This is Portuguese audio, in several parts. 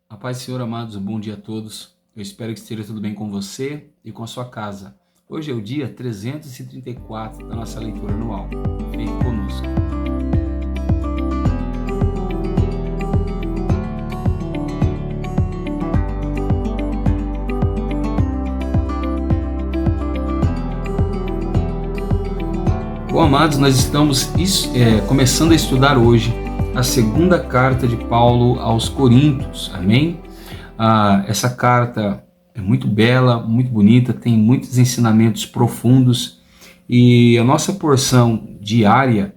A paz do Senhor, amados, um bom dia a todos. Eu espero que esteja tudo bem com você e com a sua casa. Hoje é o dia 334 da nossa leitura anual. Fique conosco. Bom, amados, nós estamos começando a estudar hoje a segunda carta de Paulo aos Coríntios, amém? Essa carta é muito bela, muito bonita, tem muitos ensinamentos profundos e a nossa porção diária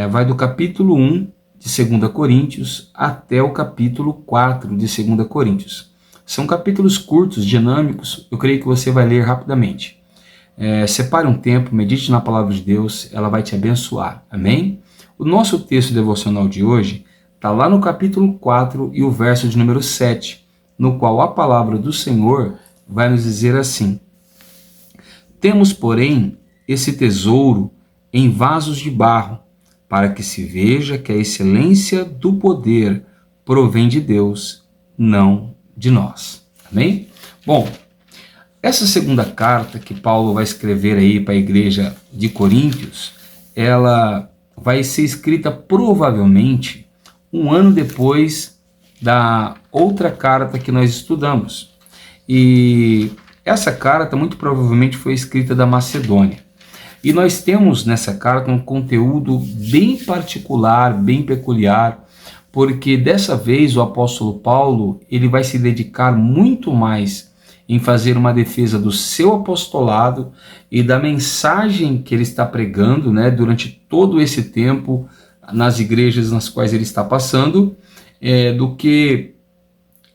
vai do capítulo 1 de 2 Coríntios até o capítulo 4 de 2 Coríntios. São capítulos curtos, dinâmicos, eu creio que você vai ler rapidamente. Separe um tempo, medite na palavra de Deus, ela vai te abençoar, amém? O nosso texto devocional de hoje está lá no capítulo 4 e o verso de número 7, no qual a palavra do Senhor vai nos dizer assim: Temos, porém, esse tesouro em vasos de barro, para que se veja que a excelência do poder provém de Deus, não de nós. Amém? Bom, essa segunda carta que Paulo vai escrever aí para a igreja de Coríntios, ela vai ser escrita provavelmente um ano depois da outra carta que nós estudamos. E essa carta muito provavelmente foi escrita da Macedônia. E nós temos nessa carta um conteúdo bem particular, bem peculiar, porque dessa vez o apóstolo Paulo ele vai se dedicar muito mais em fazer uma defesa do seu apostolado e da mensagem que ele está pregando, durante todo esse tempo nas igrejas nas quais ele está passando, do que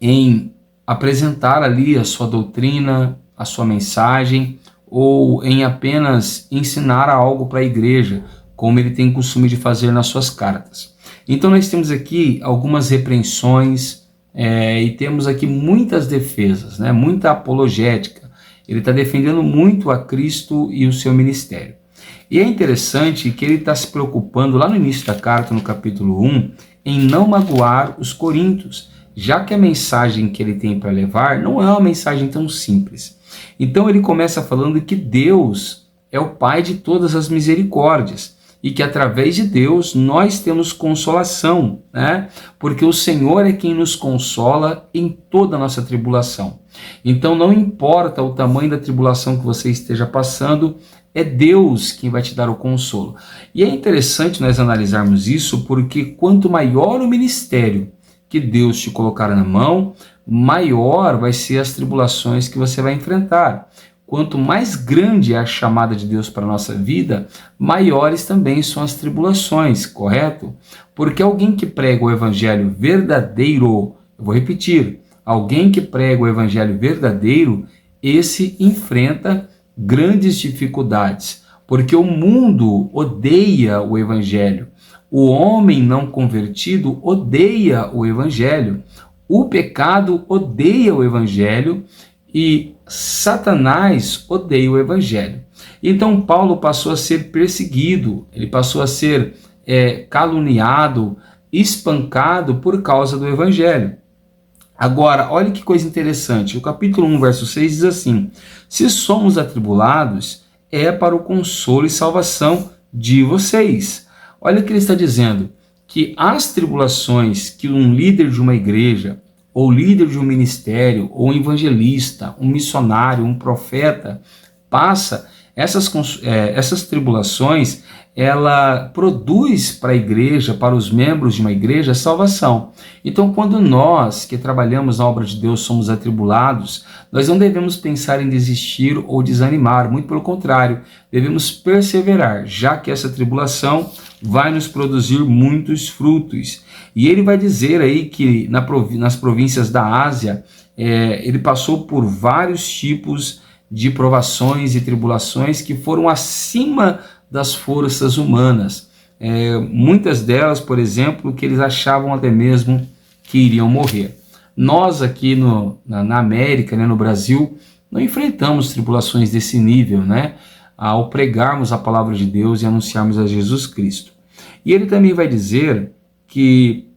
em apresentar ali a sua doutrina, a sua mensagem, ou em apenas ensinar algo para a igreja, como ele tem costume de fazer nas suas cartas. Então nós temos aqui algumas repreensões, e temos aqui muitas defesas, muita apologética. Ele está defendendo muito a Cristo e o seu ministério. E é interessante que ele está se preocupando lá no início da carta, no capítulo 1, em não magoar os coríntios, já que a mensagem que ele tem para levar não é uma mensagem tão simples. Então ele começa falando que Deus é o Pai de todas as misericórdias, e que através de Deus nós temos consolação, porque o Senhor é quem nos consola em toda a nossa tribulação. Então não importa o tamanho da tribulação que você esteja passando, é Deus quem vai te dar o consolo. E é interessante nós analisarmos isso, porque quanto maior o ministério que Deus te colocar na mão, maior vai ser as tribulações que você vai enfrentar. Quanto mais grande é a chamada de Deus para a nossa vida, maiores também são as tribulações, correto? Porque alguém que prega o evangelho verdadeiro, eu vou repetir, alguém que prega o evangelho verdadeiro, esse enfrenta grandes dificuldades, porque o mundo odeia o evangelho, o homem não convertido odeia o evangelho, o pecado odeia o evangelho, e Satanás odeia o evangelho. Então Paulo passou a ser perseguido, ele passou a ser caluniado, espancado por causa do evangelho. Agora, olha que coisa interessante, o capítulo 1, verso 6 diz assim: se somos atribulados, é para o consolo e salvação de vocês. Olha o que ele está dizendo, que as tribulações que um líder de uma igreja, ou líder de um ministério, ou um evangelista, um missionário, um profeta, passa, essas tribulações, ela produz para a igreja, para os membros de uma igreja, salvação. Então, quando nós que trabalhamos na obra de Deus somos atribulados, nós não devemos pensar em desistir ou desanimar, muito pelo contrário, devemos perseverar, já que essa tribulação vai nos produzir muitos frutos. E ele vai dizer aí que nas províncias da Ásia, ele passou por vários tipos de provações e tribulações que foram acima das forças humanas. Muitas delas, por exemplo, que eles achavam até mesmo que iriam morrer. Nós aqui na América, no Brasil, não enfrentamos tribulações desse nível, ao pregarmos a palavra de Deus e anunciarmos a Jesus Cristo. E ele também vai dizer que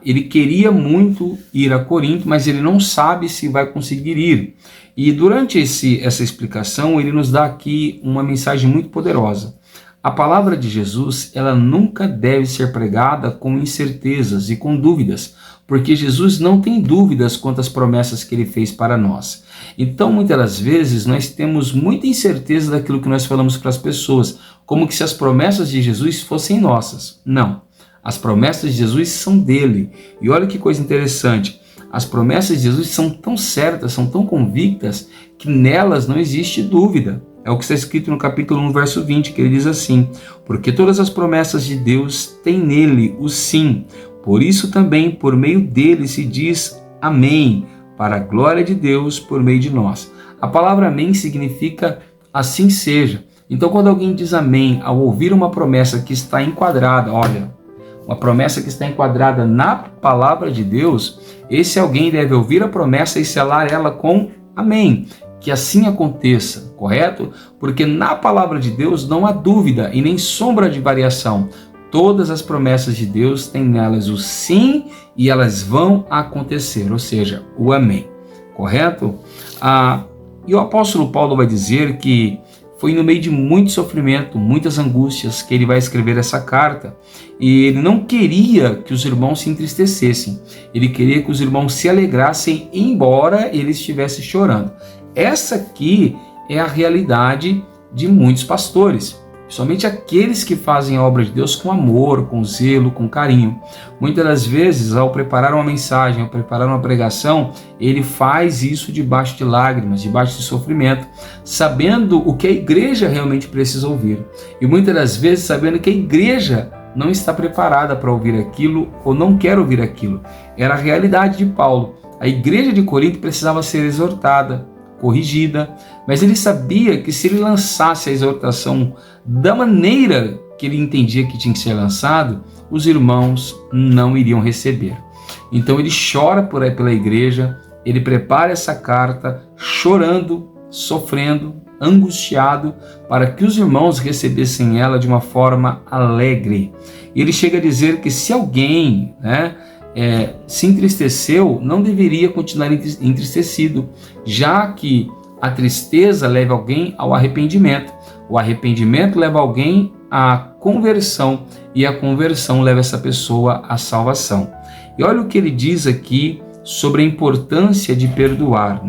ele queria muito ir a Corinto, mas ele não sabe se vai conseguir ir. E durante essa explicação, ele nos dá aqui uma mensagem muito poderosa. A palavra de Jesus, ela nunca deve ser pregada com incertezas e com dúvidas, porque Jesus não tem dúvidas quanto às promessas que ele fez para nós. Então, muitas das vezes, nós temos muita incerteza daquilo que nós falamos para as pessoas, como que se as promessas de Jesus fossem nossas. Não, as promessas de Jesus são dele. E olha que coisa interessante, as promessas de Jesus são tão certas, são tão convictas, que nelas não existe dúvida. É o que está escrito no capítulo 1, verso 20, que ele diz assim: porque todas as promessas de Deus têm nele o sim. Por isso também, por meio dele, se diz amém, para a glória de Deus por meio de nós. A palavra amém significa assim seja. Então, quando alguém diz amém, ao ouvir uma promessa que está enquadrada, olha, uma promessa que está enquadrada na palavra de Deus, esse alguém deve ouvir a promessa e selar ela com amém. Que assim aconteça, correto? Porque na palavra de Deus não há dúvida e nem sombra de variação. Todas as promessas de Deus têm nelas o sim e elas vão acontecer, ou seja, o amém, correto? E o apóstolo Paulo vai dizer que foi no meio de muito sofrimento, muitas angústias, que ele vai escrever essa carta. E ele não queria que os irmãos se entristecessem, ele queria que os irmãos se alegrassem, embora ele estivesse chorando. Essa aqui é a realidade de muitos pastores, somente aqueles que fazem a obra de Deus com amor, com zelo, com carinho. Muitas das vezes, ao preparar uma mensagem, ao preparar uma pregação, ele faz isso debaixo de lágrimas, debaixo de sofrimento, sabendo o que a igreja realmente precisa ouvir. E muitas das vezes sabendo que a igreja não está preparada para ouvir aquilo ou não quer ouvir aquilo. Era a realidade de Paulo. A igreja de Corinto precisava ser exortada, corrigida, mas ele sabia que se ele lançasse a exortação da maneira que ele entendia que tinha que ser lançado, os irmãos não iriam receber. Então ele chora pela igreja, ele prepara essa carta chorando, sofrendo, angustiado, para que os irmãos recebessem ela de uma forma alegre. E ele chega a dizer que se alguém, se entristeceu, não deveria continuar entristecido, já que a tristeza leva alguém ao arrependimento. O arrependimento leva alguém à conversão e a conversão leva essa pessoa à salvação. E olha o que ele diz aqui sobre a importância de perdoar,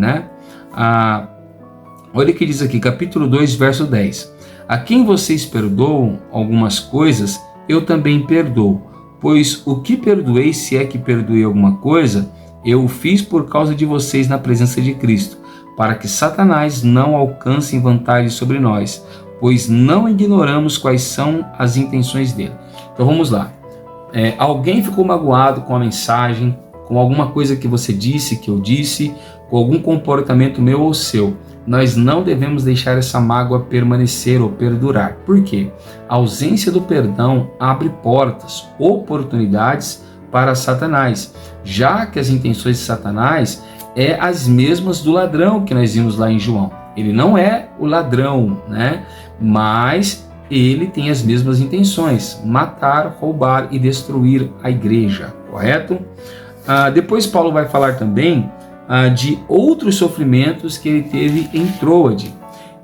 olha o que diz aqui, capítulo 2, verso 10. A quem vocês perdoam algumas coisas, eu também perdoo. Pois o que perdoei, se é que perdoei alguma coisa, eu o fiz por causa de vocês na presença de Cristo, para que Satanás não alcance vantagem sobre nós, pois não ignoramos quais são as intenções dele. Então vamos lá. Alguém ficou magoado com a mensagem, com alguma coisa que você disse, que eu disse, com algum comportamento meu ou seu. Nós não devemos deixar essa mágoa permanecer ou perdurar. Por quê? A ausência do perdão abre portas, oportunidades para Satanás, já que as intenções de Satanás é as mesmas do ladrão que nós vimos lá em João. Ele não é o ladrão, mas ele tem as mesmas intenções: matar, roubar e destruir a igreja, correto? Depois Paulo vai falar também de outros sofrimentos que ele teve em Troade.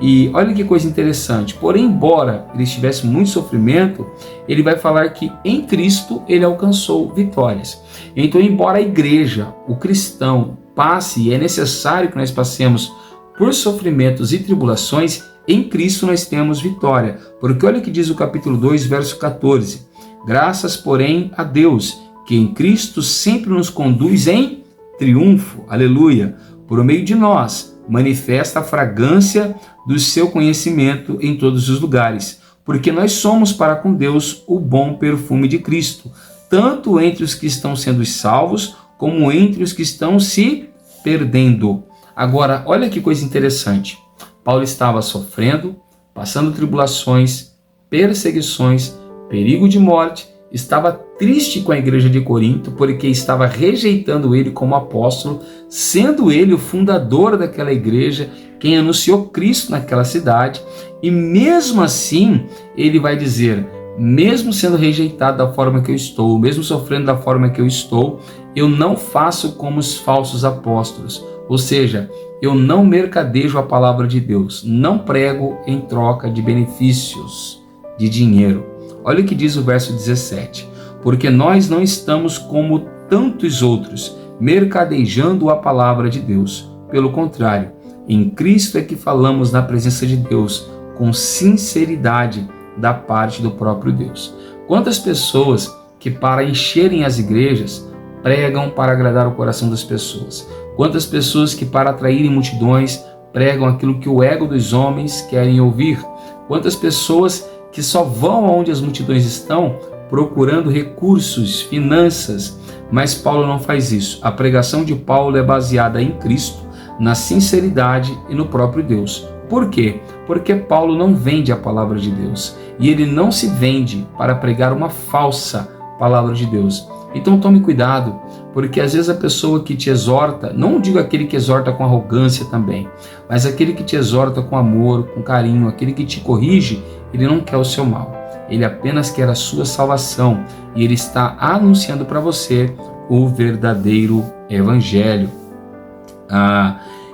E olha que coisa interessante, porém, embora ele tivesse muito sofrimento, ele vai falar que em Cristo ele alcançou vitórias. Então, embora a igreja, o cristão, passe, e é necessário que nós passemos por sofrimentos e tribulações, em Cristo nós temos vitória. Porque olha o que diz o capítulo 2, verso 14. Graças, porém, a Deus, que em Cristo sempre nos conduz em triunfo, aleluia, por meio de nós, manifesta a fragrância do seu conhecimento em todos os lugares, porque nós somos para com Deus o bom perfume de Cristo, tanto entre os que estão sendo salvos, como entre os que estão se perdendo. Agora, olha que coisa interessante. Paulo estava sofrendo, passando tribulações, perseguições, perigo de morte, estava triste com a igreja de Corinto, porque estava rejeitando ele como apóstolo, sendo ele o fundador daquela igreja, quem anunciou Cristo naquela cidade, e mesmo assim ele vai dizer: mesmo sendo rejeitado da forma que eu estou, mesmo sofrendo da forma que eu estou, eu não faço como os falsos apóstolos, ou seja, eu não mercadejo a palavra de Deus, não prego em troca de benefícios, de dinheiro. Olha o que diz o verso 17, porque nós não estamos como tantos outros, mercadejando a palavra de Deus. Pelo contrário, em Cristo é que falamos na presença de Deus, com sinceridade da parte do próprio Deus. Quantas pessoas que para encherem as igrejas pregam para agradar o coração das pessoas? Quantas pessoas que para atraírem multidões pregam aquilo que o ego dos homens querem ouvir? Quantas pessoas que só vão aonde as multidões estão procurando recursos, finanças? Mas Paulo não faz isso. A pregação de Paulo é baseada em Cristo, na sinceridade e no próprio Deus. Por quê? Porque Paulo não vende a palavra de Deus e ele não se vende para pregar uma falsa palavra de Deus. Então tome cuidado, porque às vezes a pessoa que te exorta, não digo aquele que exorta com arrogância também, mas aquele que te exorta com amor, com carinho, aquele que te corrige, ele não quer o seu mal, ele apenas quer a sua salvação e ele está anunciando para você o verdadeiro evangelho.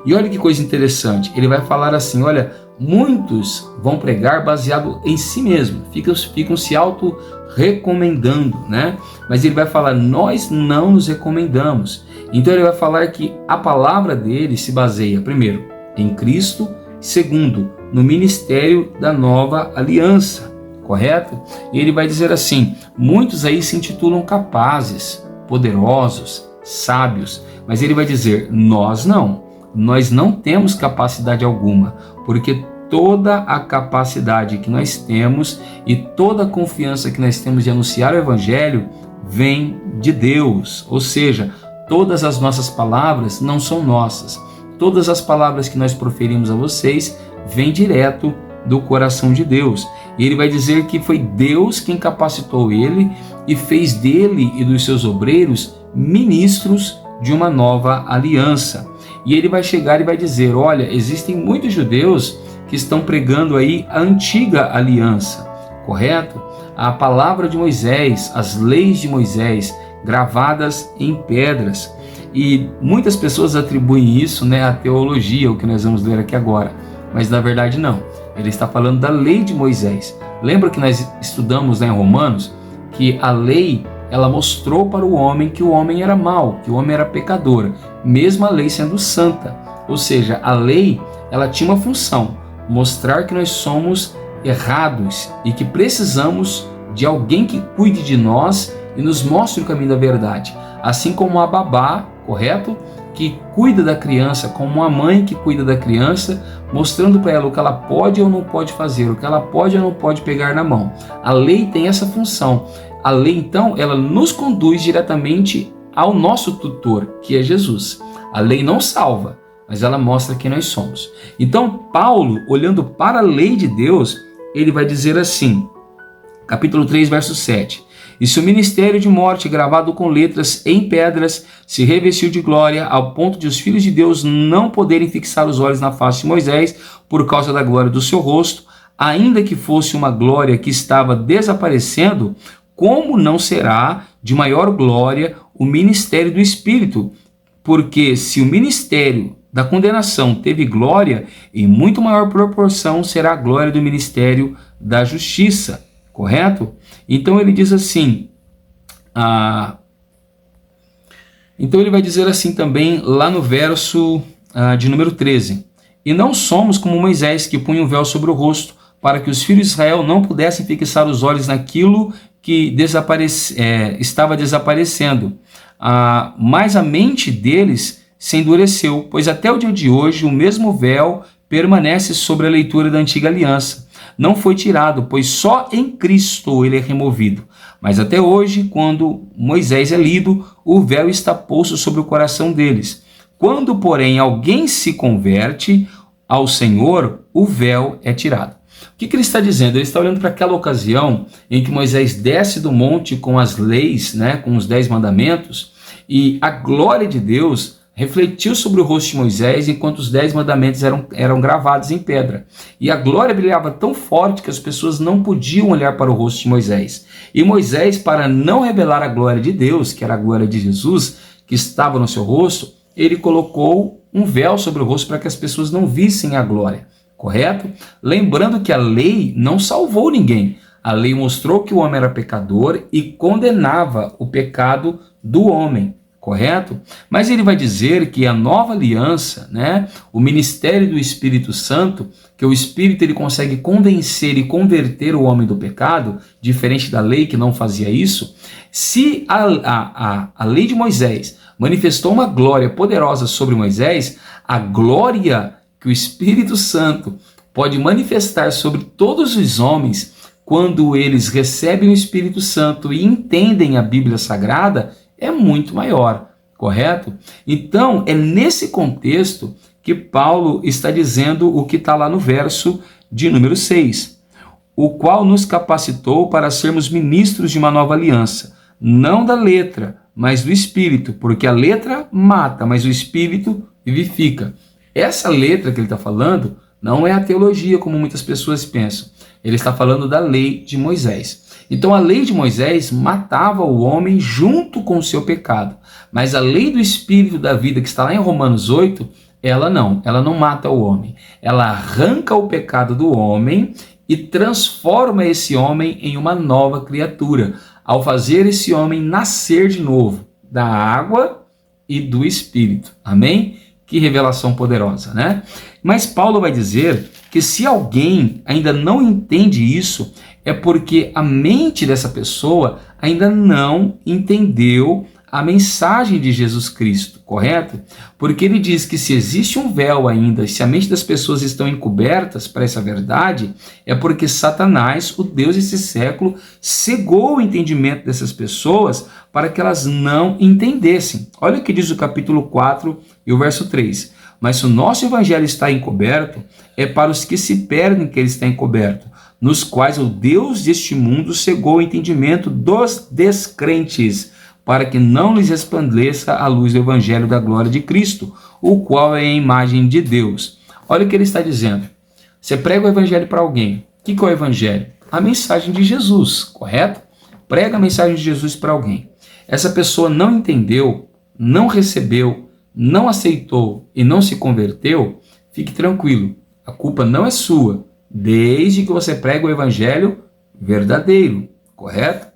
E olha que coisa interessante, ele vai falar assim, olha, muitos vão pregar baseado em si mesmo, ficam se auto-recomendando, né? Mas ele vai falar, nós não nos recomendamos. Então ele vai falar que a palavra dele se baseia, primeiro, em Cristo, segundo, no ministério da nova aliança, correto? E ele vai dizer assim, muitos aí se intitulam capazes, poderosos, sábios, mas ele vai dizer, nós não temos capacidade alguma, porque toda a capacidade que nós temos e toda a confiança que nós temos de anunciar o evangelho vem de Deus, ou seja, todas as nossas palavras não são nossas, todas as palavras que nós proferimos a vocês vêm direto do coração de Deus. E ele vai dizer que foi Deus quem capacitou ele e fez dele e dos seus obreiros ministros de uma nova aliança. E ele vai chegar e vai dizer, olha, existem muitos judeus que estão pregando aí a antiga aliança, correto? A palavra de Moisés, as leis de Moisés, gravadas em pedras. E muitas pessoas atribuem isso, né, à teologia, o que nós vamos ler aqui agora. Mas na verdade não. Ele está falando da lei de Moisés. Lembra que nós estudamos, né, em Romanos que a lei ela mostrou para o homem que o homem era mau, que o homem era pecador, mesmo a lei sendo santa. Ou seja, a lei ela tinha uma função, mostrar que nós somos errados e que precisamos de alguém que cuide de nós e nos mostre o caminho da verdade. Assim como a babá, correto? Que cuida da criança, como uma mãe que cuida da criança, mostrando para ela o que ela pode ou não pode fazer, o que ela pode ou não pode pegar na mão. A lei tem essa função. A lei, então, ela nos conduz diretamente ao nosso tutor, que é Jesus. A lei não salva, mas ela mostra quem nós somos. Então, Paulo, olhando para a lei de Deus, ele vai dizer assim, capítulo 3, verso 7. E se o ministério de morte, gravado com letras em pedras, se revestiu de glória, ao ponto de os filhos de Deus não poderem fixar os olhos na face de Moisés, por causa da glória do seu rosto, ainda que fosse uma glória que estava desaparecendo, como não será de maior glória o ministério do Espírito? Porque se o ministério da condenação teve glória, em muito maior proporção será a glória do ministério da justiça, correto? Então ele diz assim, então ele vai dizer assim também lá no verso de número 13, e não somos como Moisés que punha um véu sobre o rosto, para que os filhos de Israel não pudessem fixar os olhos naquilo que estava desaparecendo, mas a mente deles se endureceu, pois até o dia de hoje o mesmo véu permanece sobre a leitura da antiga aliança. Não foi tirado, pois só em Cristo ele é removido. Mas até hoje, quando Moisés é lido, o véu está posto sobre o coração deles. Quando, porém, alguém se converte ao Senhor, o véu é tirado. O que ele está dizendo? Ele está olhando para aquela ocasião em que Moisés desce do monte com as leis, né, com os 10 mandamentos, e a glória de Deus refletiu sobre o rosto de Moisés enquanto os 10 mandamentos eram gravados em pedra. E a glória brilhava tão forte que as pessoas não podiam olhar para o rosto de Moisés. E Moisés, para não revelar a glória de Deus, que era a glória de Jesus, que estava no seu rosto, ele colocou um véu sobre o rosto para que as pessoas não vissem a glória. Correto? Lembrando que a lei não salvou ninguém. A lei mostrou que o homem era pecador e condenava o pecado do homem. Correto? Mas ele vai dizer que a nova aliança, o ministério do Espírito Santo, que o Espírito ele consegue convencer e converter o homem do pecado, diferente da lei que não fazia isso. Se a lei de Moisés manifestou uma glória poderosa sobre Moisés, a glória que o Espírito Santo pode manifestar sobre todos os homens quando eles recebem o Espírito Santo e entendem a Bíblia Sagrada é muito maior, correto? Então, é nesse contexto que Paulo está dizendo o que está lá no verso de número 6. O qual nos capacitou para sermos ministros de uma nova aliança, não da letra, mas do Espírito, porque a letra mata, mas o Espírito vivifica. Essa letra que ele está falando não é a teologia, como muitas pessoas pensam. Ele está falando da lei de Moisés. Então a lei de Moisés matava o homem junto com o seu pecado. Mas a lei do Espírito da vida, que está lá em Romanos 8, ela não mata o homem. Ela arranca o pecado do homem e transforma esse homem em uma nova criatura, ao fazer esse homem nascer de novo da água e do Espírito. Amém? Que revelação poderosa, né? Mas Paulo vai dizer que se alguém ainda não entende isso, é porque a mente dessa pessoa ainda não entendeu a mensagem de Jesus Cristo, correto? Porque ele diz que se existe um véu ainda, se a mente das pessoas estão encobertas para essa verdade, é porque Satanás, o Deus desse século, cegou o entendimento dessas pessoas para que elas não entendessem. Olha o que diz o capítulo 4 e o verso 3. Mas se o nosso evangelho está encoberto, é para os que se perdem que ele está encoberto, nos quais o Deus deste mundo cegou o entendimento dos descrentes, para que não lhes resplandeça a luz do evangelho da glória de Cristo, o qual é a imagem de Deus. Olha o que ele está dizendo. Você prega o evangelho para alguém. O que é o evangelho? A mensagem de Jesus, correto? Prega a mensagem de Jesus para alguém. Essa pessoa não entendeu, não recebeu, não aceitou e não se converteu, fique tranquilo. A culpa não é sua, desde que você prega o evangelho verdadeiro, correto?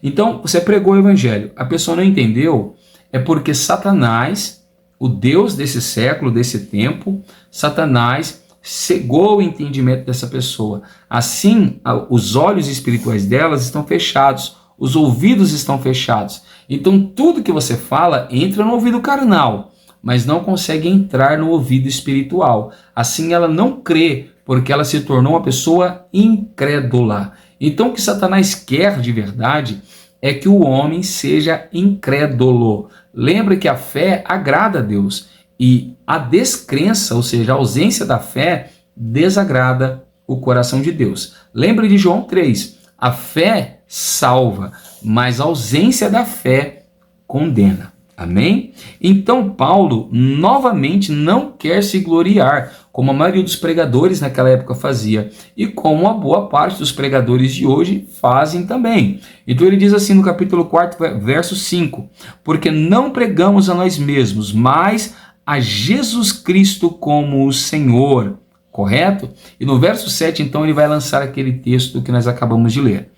Então, você pregou o evangelho, a pessoa não entendeu, é porque Satanás, o Deus desse século, desse tempo, Satanás cegou o entendimento dessa pessoa. Assim, os olhos espirituais delas estão fechados, os ouvidos estão fechados. Então, tudo que você fala entra no ouvido carnal, mas não consegue entrar no ouvido espiritual. Assim, ela não crê, porque ela se tornou uma pessoa incrédula. Então, o que Satanás quer de verdade é que o homem seja incrédulo. Lembre que a fé agrada a Deus e a descrença, ou seja, a ausência da fé, desagrada o coração de Deus. Lembre de João 3, a fé salva, mas a ausência da fé condena. Amém? Então Paulo novamente não quer se gloriar, como a maioria dos pregadores naquela época fazia, e como a boa parte dos pregadores de hoje fazem também. Então ele diz assim no capítulo 4, verso 5, porque não pregamos a nós mesmos, mas a Jesus Cristo como o Senhor, correto? E no verso 7, então, ele vai lançar aquele texto que nós acabamos de ler.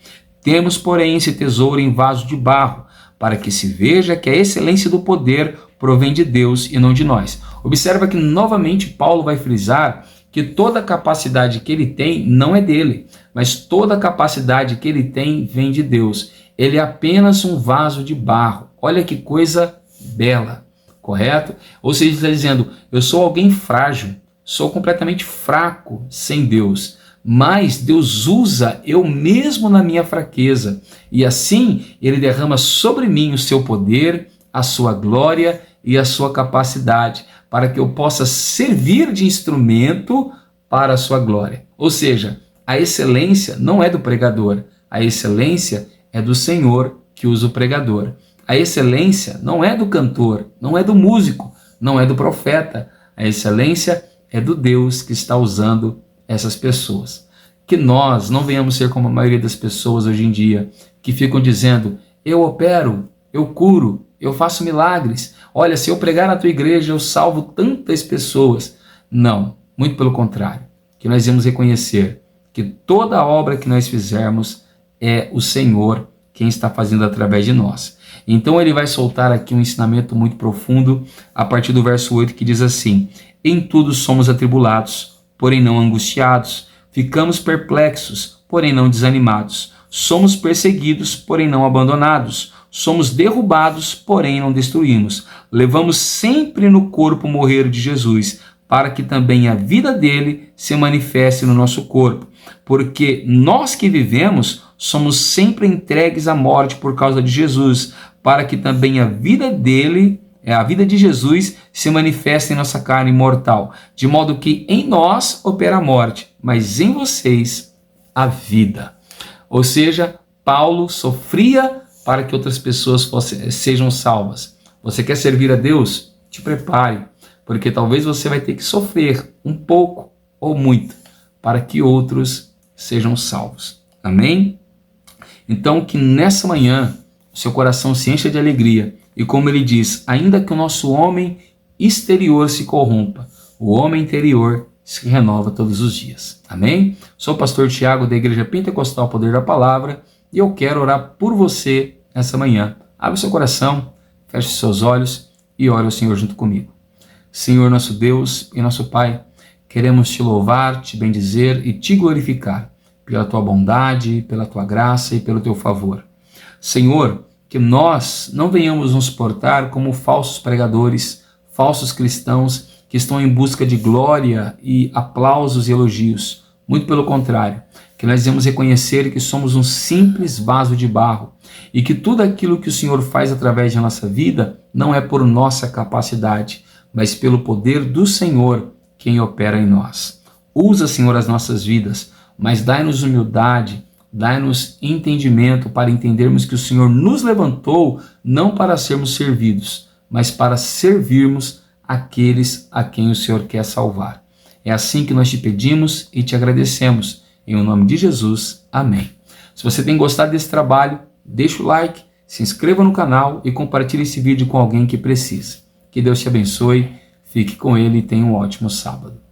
Temos, porém, esse tesouro em vaso de barro, para que se veja que a excelência do poder provém de Deus e não de nós. Observa que novamente Paulo vai frisar que toda a capacidade que ele tem não é dele, mas toda a capacidade que ele tem vem de Deus. Ele é apenas um vaso de barro. Olha que coisa bela, correto? Ou seja, ele está dizendo, eu sou alguém frágil, sou completamente fraco sem Deus. Mas Deus usa eu mesmo na minha fraqueza, e assim ele derrama sobre mim o seu poder, a sua glória e a sua capacidade, para que eu possa servir de instrumento para a sua glória. Ou seja, a excelência não é do pregador, a excelência é do Senhor que usa o pregador. A excelência não é do cantor, não é do músico, não é do profeta, a excelência é do Deus que está usando essas pessoas. Que nós não venhamos ser como a maioria das pessoas hoje em dia, que ficam dizendo, eu opero, eu curo, eu faço milagres, olha, se eu pregar na tua igreja eu salvo tantas pessoas. Não, muito pelo contrário, que nós vamos reconhecer que toda a obra que nós fizermos é o Senhor quem está fazendo através de nós. Então ele vai soltar aqui um ensinamento muito profundo a partir do verso 8, que diz assim, em tudo somos atribulados, porém não angustiados, ficamos perplexos, porém não desanimados, somos perseguidos, porém não abandonados, somos derrubados, porém não destruímos, levamos sempre no corpo o morrer de Jesus, para que também a vida dele se manifeste no nosso corpo, porque nós que vivemos somos sempre entregues à morte por causa de Jesus, para que também a vida dele, a vida de Jesus, se manifeste em nossa carne mortal, de modo que em nós opera a morte, mas em vocês a vida. Ou seja, Paulo sofria para que outras pessoas sejam salvas. Você quer servir a Deus? Te prepare, porque talvez você vai ter que sofrer um pouco ou muito para que outros sejam salvos. Amém? Então que nessa manhã o seu coração se encha de alegria e, como ele diz, ainda que o nosso homem exterior se corrompa, o homem interior se renova todos os dias. Amém? Sou o pastor Tiago da Igreja Pentecostal Poder da Palavra e eu quero orar por você essa manhã. Abre o seu coração, feche seus olhos e ore ao Senhor junto comigo. Senhor nosso Deus e nosso Pai, queremos te louvar, te bendizer e te glorificar pela tua bondade, pela tua graça e pelo teu favor. Senhor, que nós não venhamos nos portar como falsos pregadores, falsos cristãos que estão em busca de glória e aplausos e elogios. Muito pelo contrário, que nós devemos reconhecer que somos um simples vaso de barro e que tudo aquilo que o Senhor faz através de nossa vida não é por nossa capacidade, mas pelo poder do Senhor quem opera em nós. Usa, Senhor, as nossas vidas, mas dai-nos humildade, dai-nos entendimento para entendermos que o Senhor nos levantou não para sermos servidos, mas para servirmos aqueles a quem o Senhor quer salvar. É assim que nós te pedimos e te agradecemos. Em nome de Jesus, amém. Se você tem gostado desse trabalho, deixa o like, se inscreva no canal e compartilhe esse vídeo com alguém que precisa. Que Deus te abençoe, fique com ele e tenha um ótimo sábado.